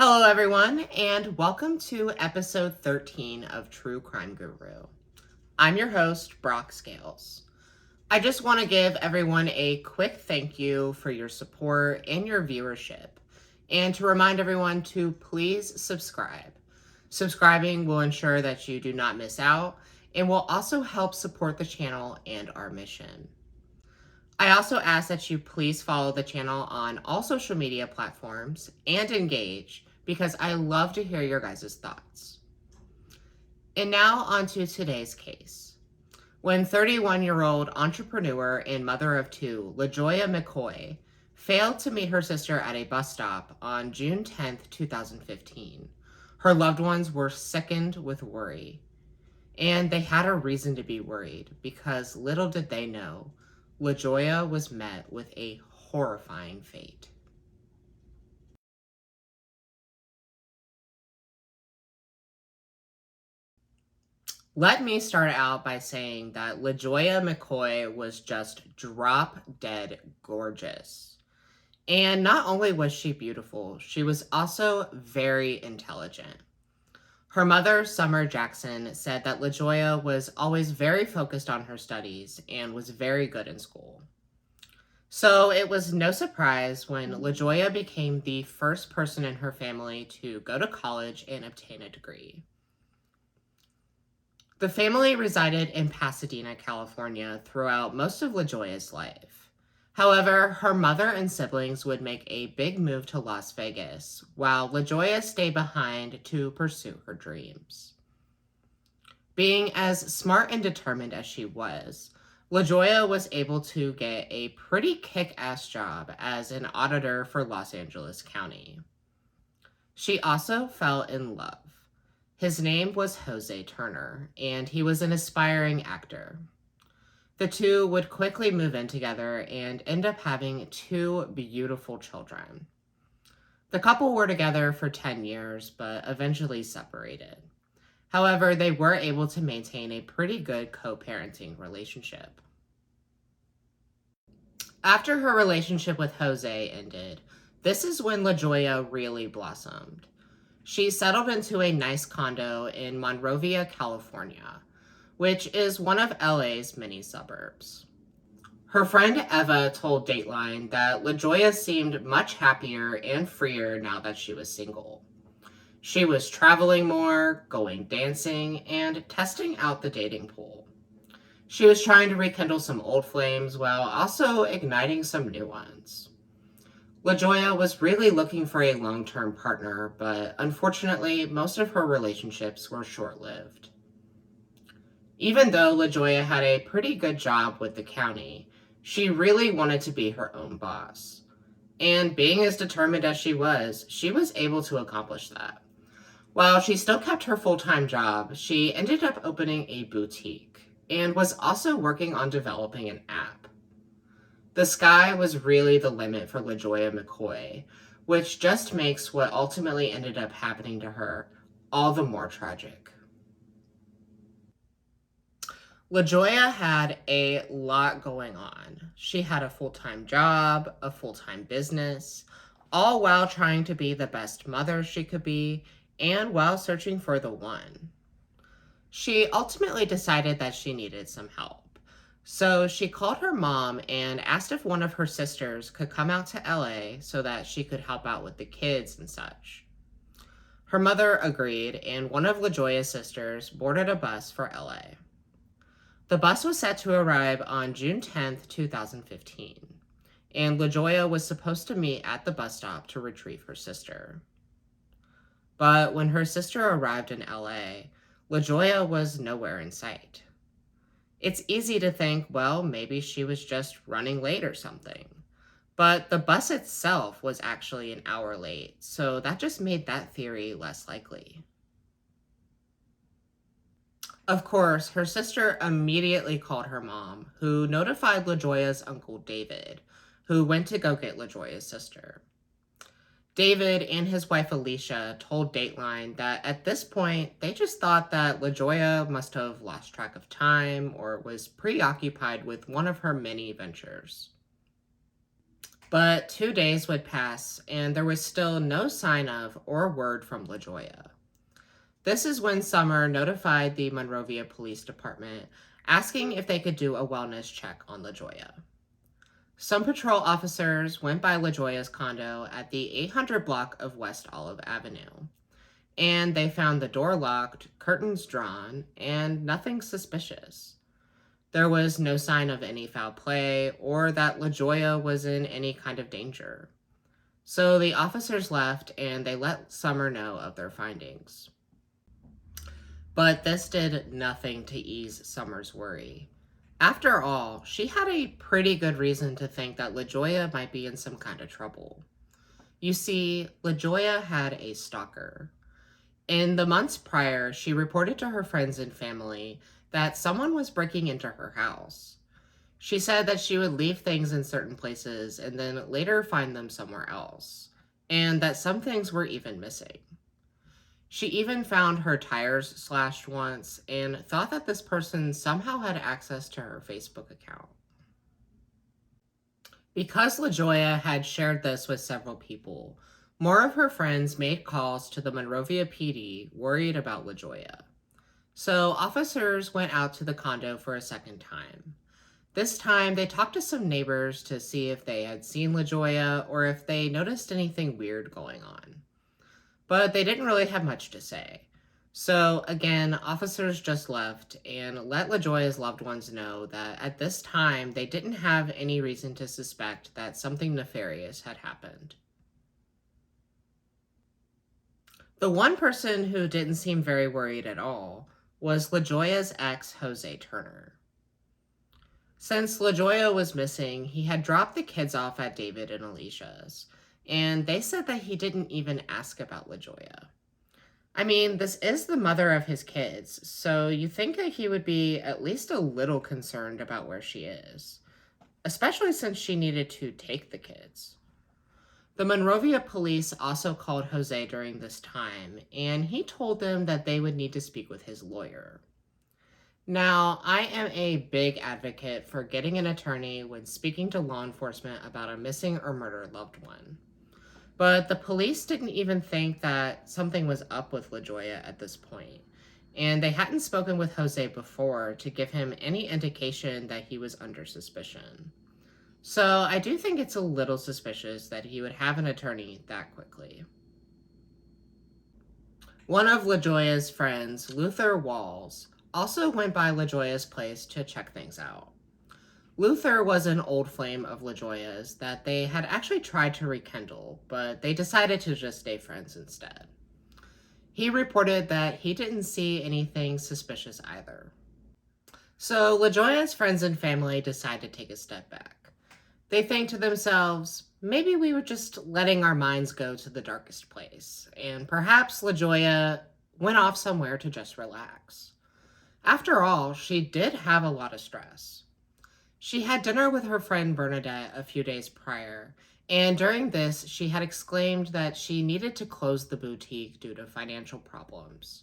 Hello, everyone, and welcome to episode 13 of True Crime Guru. I'm your host, Brock Scales. I just want to give everyone a quick thank you for your support and your viewership, and to remind everyone to please subscribe. Subscribing will ensure that you do not miss out and will also help support the channel and our mission. I also ask that you please follow the channel on all social media platforms and engage because I love to hear your guys' thoughts. And now on to today's case. When 31-year-old entrepreneur and mother of two, Lajoya McCoy, failed to meet her sister at a bus stop on June 10th, 2015, her loved ones were sickened with worry. And they had a reason to be worried because little did they know, Lajoya was met with a horrifying fate. Let me start out by saying that Lajoya McCoy was just drop-dead gorgeous. And not only was she beautiful, she was also very intelligent. Her mother, Summer Jackson, said that Lajoya was always very focused on her studies and was very good in school. So it was no surprise when Lajoya became the first person in her family to go to college and obtain a degree. The family resided in Pasadena, California throughout most of Lajoya's life. However, her mother and siblings would make a big move to Las Vegas, while Lajoya stayed behind to pursue her dreams. Being as smart and determined as she was, Lajoya was able to get a pretty kick-ass job as an auditor for Los Angeles County. She also fell in love. His name was Jose Turner, and he was an aspiring actor. The two would quickly move in together and end up having two beautiful children. The couple were together for 10 years, but eventually separated. However, they were able to maintain a pretty good co-parenting relationship. After her relationship with Jose ended, this is when Lajoya really blossomed. She settled into a nice condo in Monrovia, California, which is one of LA's many suburbs. Her friend Eva told Dateline that Lajoya seemed much happier and freer now that she was single. She was traveling more, going dancing, and testing out the dating pool. She was trying to rekindle some old flames while also igniting some new ones. Lajoya was really looking for a long-term partner, but unfortunately, most of her relationships were short-lived. Even though Lajoya had a pretty good job with the county, she really wanted to be her own boss. And being as determined as she was able to accomplish that. While she still kept her full-time job, she ended up opening a boutique and was also working on developing an app. The sky was really the limit for Lajoya McCoy, which just makes what ultimately ended up happening to her all the more tragic. Lajoya had a lot going on. She had a full-time job, a full-time business, all while trying to be the best mother she could be and while searching for the one. She ultimately decided that she needed some help. So she called her mom and asked if one of her sisters could come out to LA so that she could help out with the kids and such. Her mother agreed, and one of Lajoya's sisters boarded a bus for LA. The bus was set to arrive on June 10th, 2015, and Lajoya was supposed to meet at the bus stop to retrieve her sister. But when her sister arrived in LA, Lajoya was nowhere in sight. It's easy to think, well, maybe she was just running late or something. But the bus itself was actually an hour late, so that just made that theory less likely. Of course, her sister immediately called her mom, who notified Lajoya's uncle David, who went to go get Lajoya's sister. David and his wife Alicia told Dateline that at this point, they just thought that Lajoya must have lost track of time or was preoccupied with one of her many ventures. But 2 days would pass, and there was still no sign of or word from Lajoya. This is when Summer notified the Monrovia Police Department, asking if they could do a wellness check on Lajoya. Some patrol officers went by Lajoya's condo at the 800 block of West Olive Avenue, and they found the door locked, curtains drawn, and nothing suspicious. There was no sign of any foul play or that Lajoya was in any kind of danger. So the officers left and they let Summer know of their findings. But this did nothing to ease Summer's worry. After all, she had a pretty good reason to think that Lajoya might be in some kind of trouble. You see, Lajoya had a stalker. In the months prior, she reported to her friends and family that someone was breaking into her house. She said that she would leave things in certain places and then later find them somewhere else, and that some things were even missing. She even found her tires slashed once and thought that this person somehow had access to her Facebook account. Because Lajoya had shared this with several people, more of her friends made calls to the Monrovia PD worried about Lajoya. So officers went out to the condo for a second time. This time, they talked to some neighbors to see if they had seen Lajoya or if they noticed anything weird going on. But they didn't really have much to say. So again, officers just left and let Lajoya's loved ones know that at this time, they didn't have any reason to suspect that something nefarious had happened. The one person who didn't seem very worried at all was Lajoya's ex, Jose Turner. Since Lajoya was missing, he had dropped the kids off at David and Alicia's, and they said that he didn't even ask about Lajoya. I mean, this is the mother of his kids, so you think that he would be at least a little concerned about where she is, especially since she needed to take the kids. The Monrovia police also called Jose during this time, and he told them that they would need to speak with his lawyer. Now, I am a big advocate for getting an attorney when speaking to law enforcement about a missing or murdered loved one. But the police didn't even think that something was up with Lajoya at this point, and they hadn't spoken with Jose before to give him any indication that he was under suspicion. So I do think it's a little suspicious that he would have an attorney that quickly. One of Lajoya's friends, Luther Walls, also went by Lajoya's place to check things out. Luther was an old flame of Lajoya's that they had actually tried to rekindle, but they decided to just stay friends instead. He reported that he didn't see anything suspicious either. So Lajoya's friends and family decided to take a step back. They think to themselves, maybe we were just letting our minds go to the darkest place, and perhaps Lajoya went off somewhere to just relax. After all, she did have a lot of stress. She had dinner with her friend Bernadette a few days prior, and during this, she had exclaimed that she needed to close the boutique due to financial problems.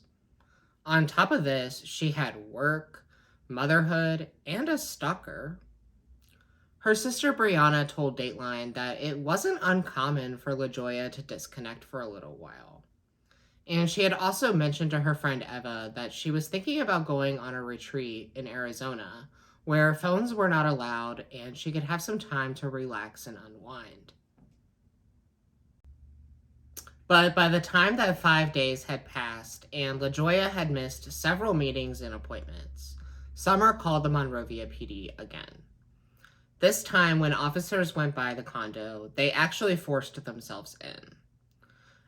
On top of this, she had work, motherhood, and a stalker. Her sister Brianna told Dateline that it wasn't uncommon for Lajoya to disconnect for a little while. And she had also mentioned to her friend Eva that she was thinking about going on a retreat in Arizona where phones were not allowed and she could have some time to relax and unwind. But by the time that 5 days had passed and Lajoya had missed several meetings and appointments, Summer called the Monrovia PD again. This time, when officers went by the condo, they actually forced themselves in.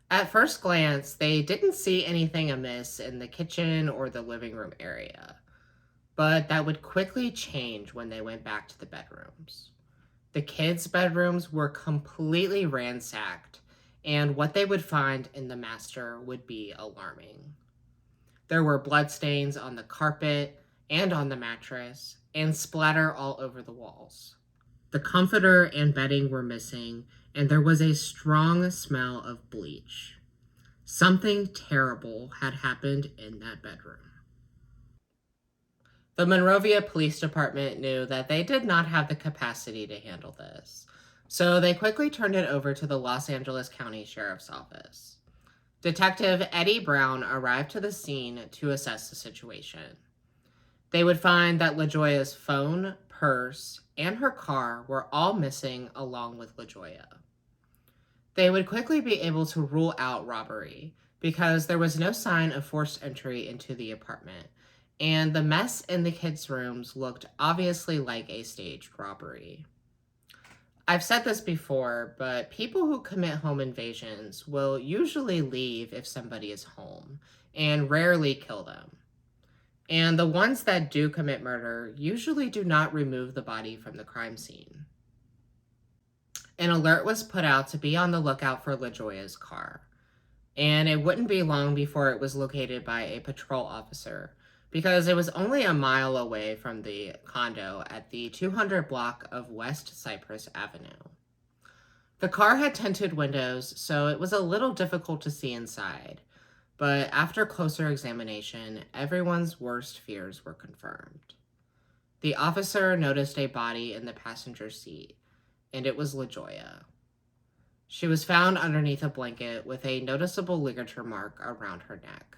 At first glance, they didn't see anything amiss in the kitchen or the living room area, but that would quickly change when they went back to the bedrooms. The kids' bedrooms were completely ransacked, and what they would find in the master would be alarming. There were bloodstains on the carpet and on the mattress, and splatter all over the walls. The comforter and bedding were missing, and there was a strong smell of bleach. Something terrible had happened in that bedroom. The Monrovia Police Department knew that they did not have the capacity to handle this, So they quickly turned it over to the Los Angeles County Sheriff's Office. Detective Eddie Brown arrived to the scene to assess the situation. They would find that LaJoya's phone, purse, and her car were all missing along with LaJoya. They would quickly be able to rule out robbery because there was no sign of forced entry into the apartment, and the mess in the kids' rooms looked obviously like a staged robbery. I've said this before, but people who commit home invasions will usually leave if somebody is home, and rarely kill them. And the ones that do commit murder usually do not remove the body from the crime scene. An alert was put out to be on the lookout for LaJoya's car, and it wouldn't be long before it was located by a patrol officer because it was only a mile away from the condo at the 200 block of West Cypress Avenue. The car had tinted windows, so it was a little difficult to see inside, but after closer examination, everyone's worst fears were confirmed. The officer noticed a body in the passenger seat, and it was LaJoya. She was found underneath a blanket with a noticeable ligature mark around her neck.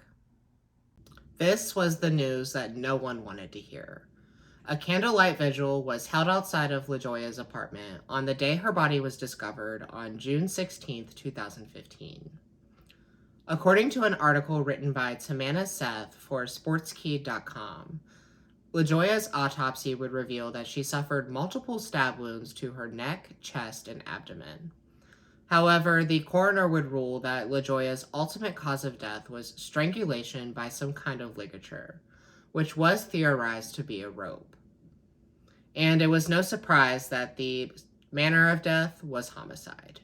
This was the news that no one wanted to hear. A candlelight vigil was held outside of LaJoya's apartment on the day her body was discovered on June 16, 2015. According to an article written by Tamanna Seth for Sportskey.com, LaJoya's autopsy would reveal that she suffered multiple stab wounds to her neck, chest, and abdomen. However, the coroner would rule that LaJoya's ultimate cause of death was strangulation by some kind of ligature, which was theorized to be a rope. And it was no surprise that the manner of death was homicide.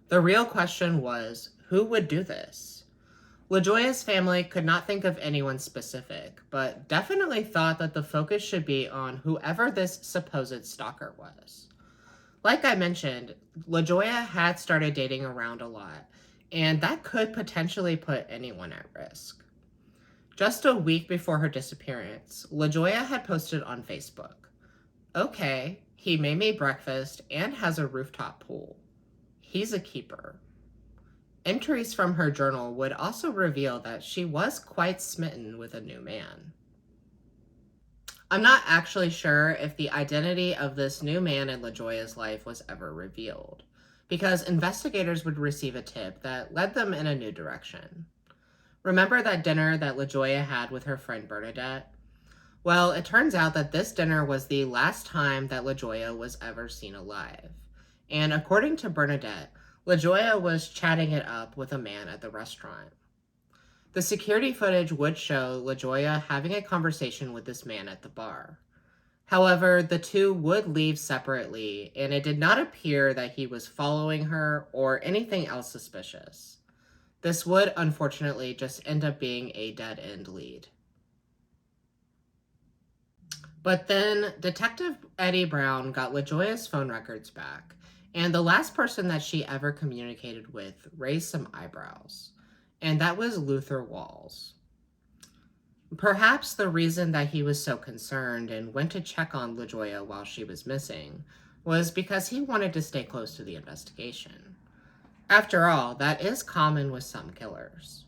The real question was, who would do this? LaJoya's family could not think of anyone specific, but definitely thought that the focus should be on whoever this supposed stalker was. Like I mentioned, LaJoya had started dating around a lot, and that could potentially put anyone at risk. Just a week before her disappearance, LaJoya had posted on Facebook, "Okay, he made me breakfast and has a rooftop pool. He's a keeper." Entries from her journal would also reveal that she was quite smitten with a new man. I'm not actually sure if the identity of this new man in LaJoya's life was ever revealed, because investigators would receive a tip that led them in a new direction. Remember that dinner that LaJoya had with her friend Bernadette? Well, it turns out that this dinner was the last time that LaJoya was ever seen alive. And according to Bernadette, LaJoya was chatting it up with a man at the restaurant. The security footage would show LaJoya having a conversation with this man at the bar. However, the two would leave separately, and it did not appear that he was following her or anything else suspicious. This would, unfortunately, just end up being a dead-end lead. But then, Detective Eddie Brown got LaJoya's phone records back, and the last person that she ever communicated with raised some eyebrows, and that was Luther Walls. Perhaps the reason that he was so concerned and went to check on LaJoya while she was missing was because he wanted to stay close to the investigation. After all, that is common with some killers.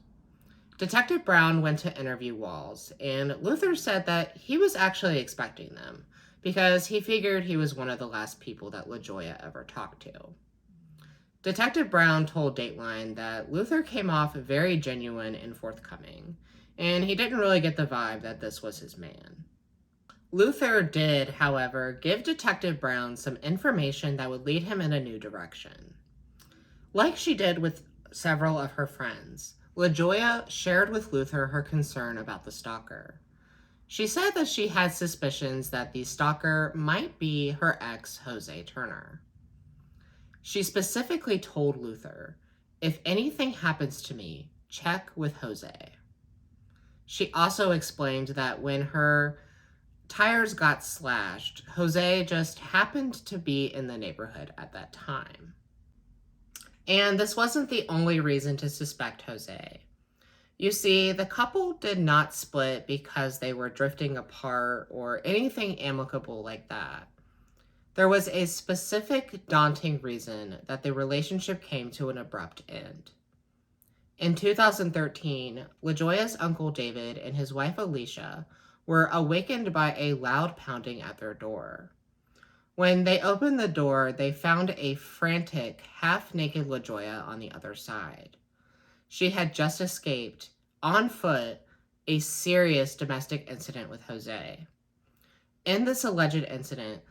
Detective Brown went to interview Walls, and Luther said that he was actually expecting them because he figured he was one of the last people that LaJoya ever talked to. Detective Brown told Dateline that Luther came off very genuine and forthcoming, and he didn't really get the vibe that this was his man. Luther did, however, give Detective Brown some information that would lead him in a new direction. Like she did with several of her friends, LaJoya shared with Luther her concern about the stalker. She said that she had suspicions that the stalker might be her ex, Jose Turner. She specifically told Luther, "If anything happens to me, check with Jose." She also explained that when her tires got slashed, Jose just happened to be in the neighborhood at that time. And this wasn't the only reason to suspect Jose. You see, the couple did not split because they were drifting apart or anything amicable like that. There was a specific daunting reason that the relationship came to an abrupt end. In 2013, Lajoya's uncle David and his wife Alicia were awakened by a loud pounding at their door. When they opened the door, they found a frantic, half-naked Lajoya on the other side. She had just escaped, on foot, a serious domestic incident with Jose. In this alleged incident,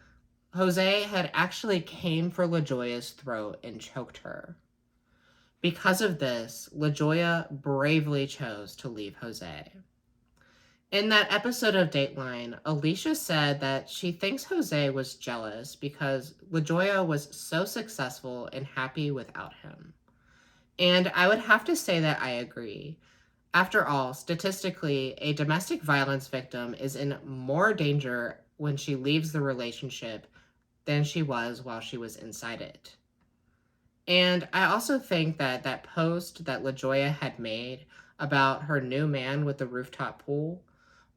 Jose had actually came for Lajoya's throat and choked her. Because of this, Lajoya bravely chose to leave Jose. In that episode of Dateline, Alicia said that she thinks Jose was jealous because Lajoya was so successful and happy without him. And I would have to say that I agree. After all, statistically, a domestic violence victim is in more danger when she leaves the relationship than she was while she was inside it. And I also think that that post that Lajoya had made about her new man with the rooftop pool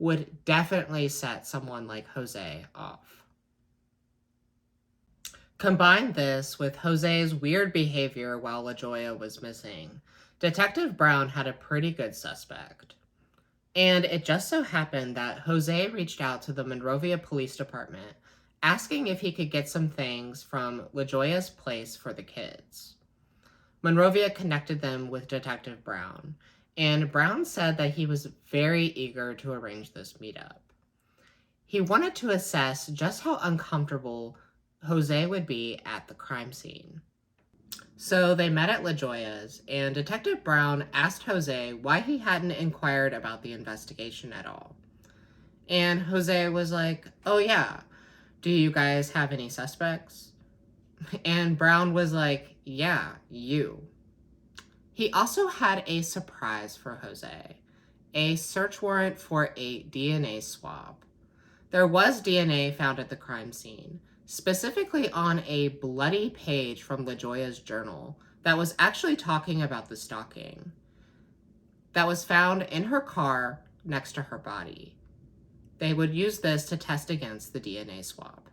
would definitely set someone like Jose off. Combine this with Jose's weird behavior while Lajoya was missing, Detective Brown had a pretty good suspect. And it just so happened that Jose reached out to the Monrovia Police Department asking if he could get some things from Lajoya's place for the kids. Monrovia connected them with Detective Brown, and Brown said that he was very eager to arrange this meetup. He wanted to assess just how uncomfortable Jose would be at the crime scene. So they met at Lajoya's, and Detective Brown asked Jose why he hadn't inquired about the investigation at all. And Jose was like, "Oh yeah, do you guys have any suspects?" And Brown was like, "Yeah, you." He also had a surprise for Jose, a search warrant for a DNA swab. There was DNA found at the crime scene, specifically on a bloody page from Lajoya's journal that was actually talking about the stalking, that was found in her car next to her body. They would use this to test against the DNA swab.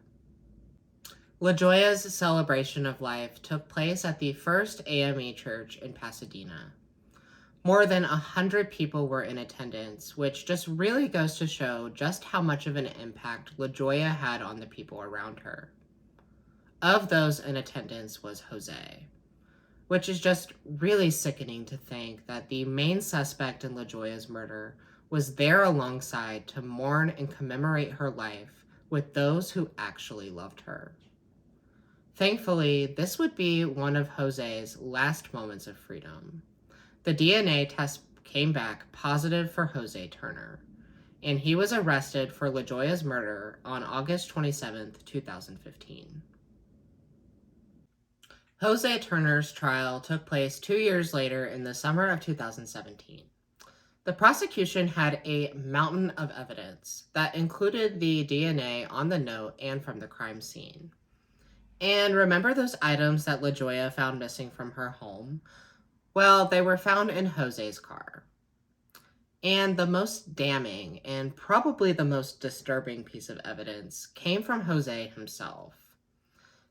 Lajoya's celebration of life took place at the First AME Church in Pasadena. More than 100 people were in attendance, which just really goes to show just how much of an impact Lajoya had on the people around her. Of those in attendance was Jose, which is just really sickening to think that the main suspect in Lajoya's murder was there alongside to mourn and commemorate her life with those who actually loved her. Thankfully, this would be one of Jose's last moments of freedom. The DNA test came back positive for Jose Turner, and he was arrested for Lajoya's murder on August 27, 2015. Jose Turner's trial took place 2 years later in the summer of 2017. The prosecution had a mountain of evidence that included the DNA on the note and from the crime scene. And remember those items that Lajoya found missing from her home? Well, they were found in Jose's car. And the most damning and probably the most disturbing piece of evidence came from Jose himself.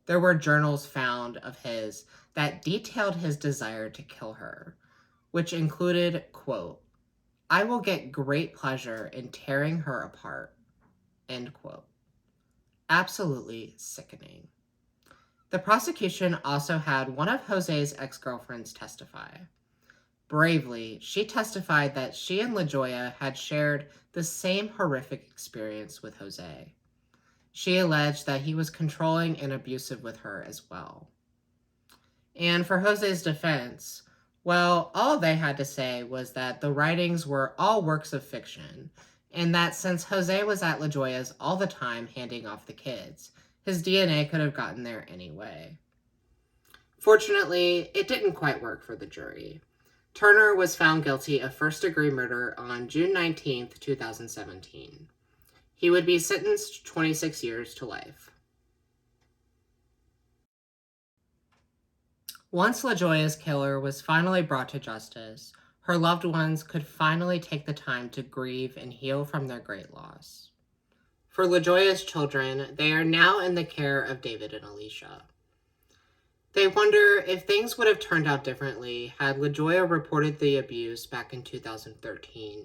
There were journals found of his that detailed his desire to kill her, which included, quote, "I will get great pleasure in tearing her apart," end quote. Absolutely sickening. The prosecution also had one of Jose's ex-girlfriends testify. Bravely, she testified that she and Lajoya had shared the same horrific experience with Jose. She alleged that he was controlling and abusive with her as well. And for Jose's defense, well, all they had to say was that the writings were all works of fiction, and that since Jose was at Lajoya's all the time handing off the kids, his DNA could have gotten there anyway. Fortunately, it didn't quite work for the jury. Turner was found guilty of first-degree murder on June 19, 2017. He would be sentenced 26 years to life. Once Lajoya's killer was finally brought to justice, her loved ones could finally take the time to grieve and heal from their great loss. For Lajoya's children, they are now in the care of David and Alicia. They wonder if things would have turned out differently had Lajoya reported the abuse back in 2013.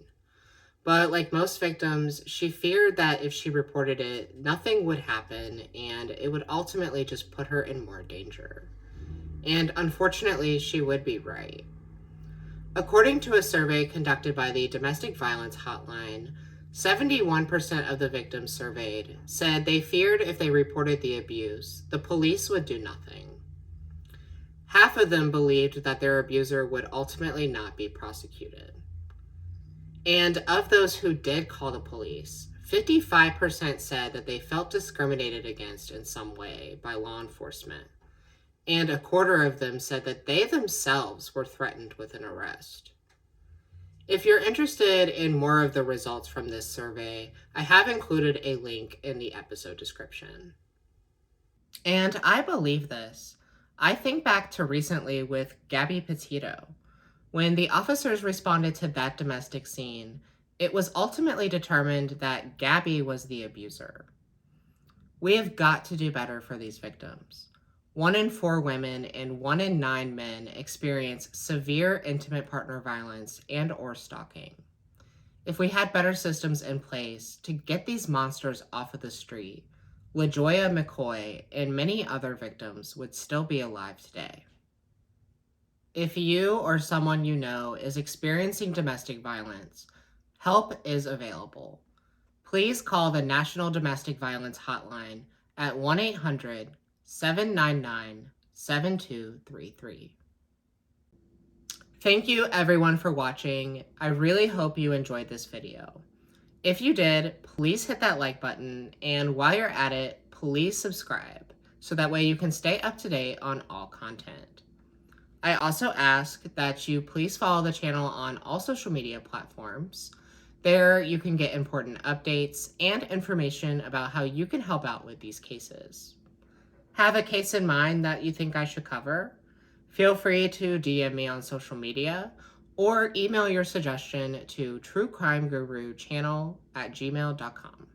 But like most victims, she feared that if she reported it, nothing would happen and it would ultimately just put her in more danger. And unfortunately, she would be right. According to a survey conducted by the Domestic Violence Hotline, 71% of the victims surveyed said they feared if they reported the abuse, the police would do nothing. Half of them believed that their abuser would ultimately not be prosecuted. And of those who did call the police, 55% said that they felt discriminated against in some way by law enforcement. And a quarter of them said that they themselves were threatened with an arrest. If you're interested in more of the results from this survey, I have included a link in the episode description. And I believe this. I think back to recently with Gabby Petito. When the officers responded to that domestic scene, it was ultimately determined that Gabby was the abuser. We have got to do better for these victims. 1 in 4 women and 1 in 9 men experience severe intimate partner violence and or stalking. If we had better systems in place to get these monsters off of the street, Lajoya McCoy and many other victims would still be alive today. If you or someone you know is experiencing domestic violence, help is available. Please call the National Domestic Violence Hotline at 1-800-799-7233. Thank you everyone for watching. I really hope you enjoyed this video. If you did, please hit that like button, and while you're at it, please subscribe, so that way you can stay up to date on all content. I also ask that you please follow the channel on all social media platforms. There you can get important updates and information about how you can help out with these cases. Have a case in mind that you think I should cover? Feel free to DM me on social media or email your suggestion to truecrimeguruchannel@gmail.com.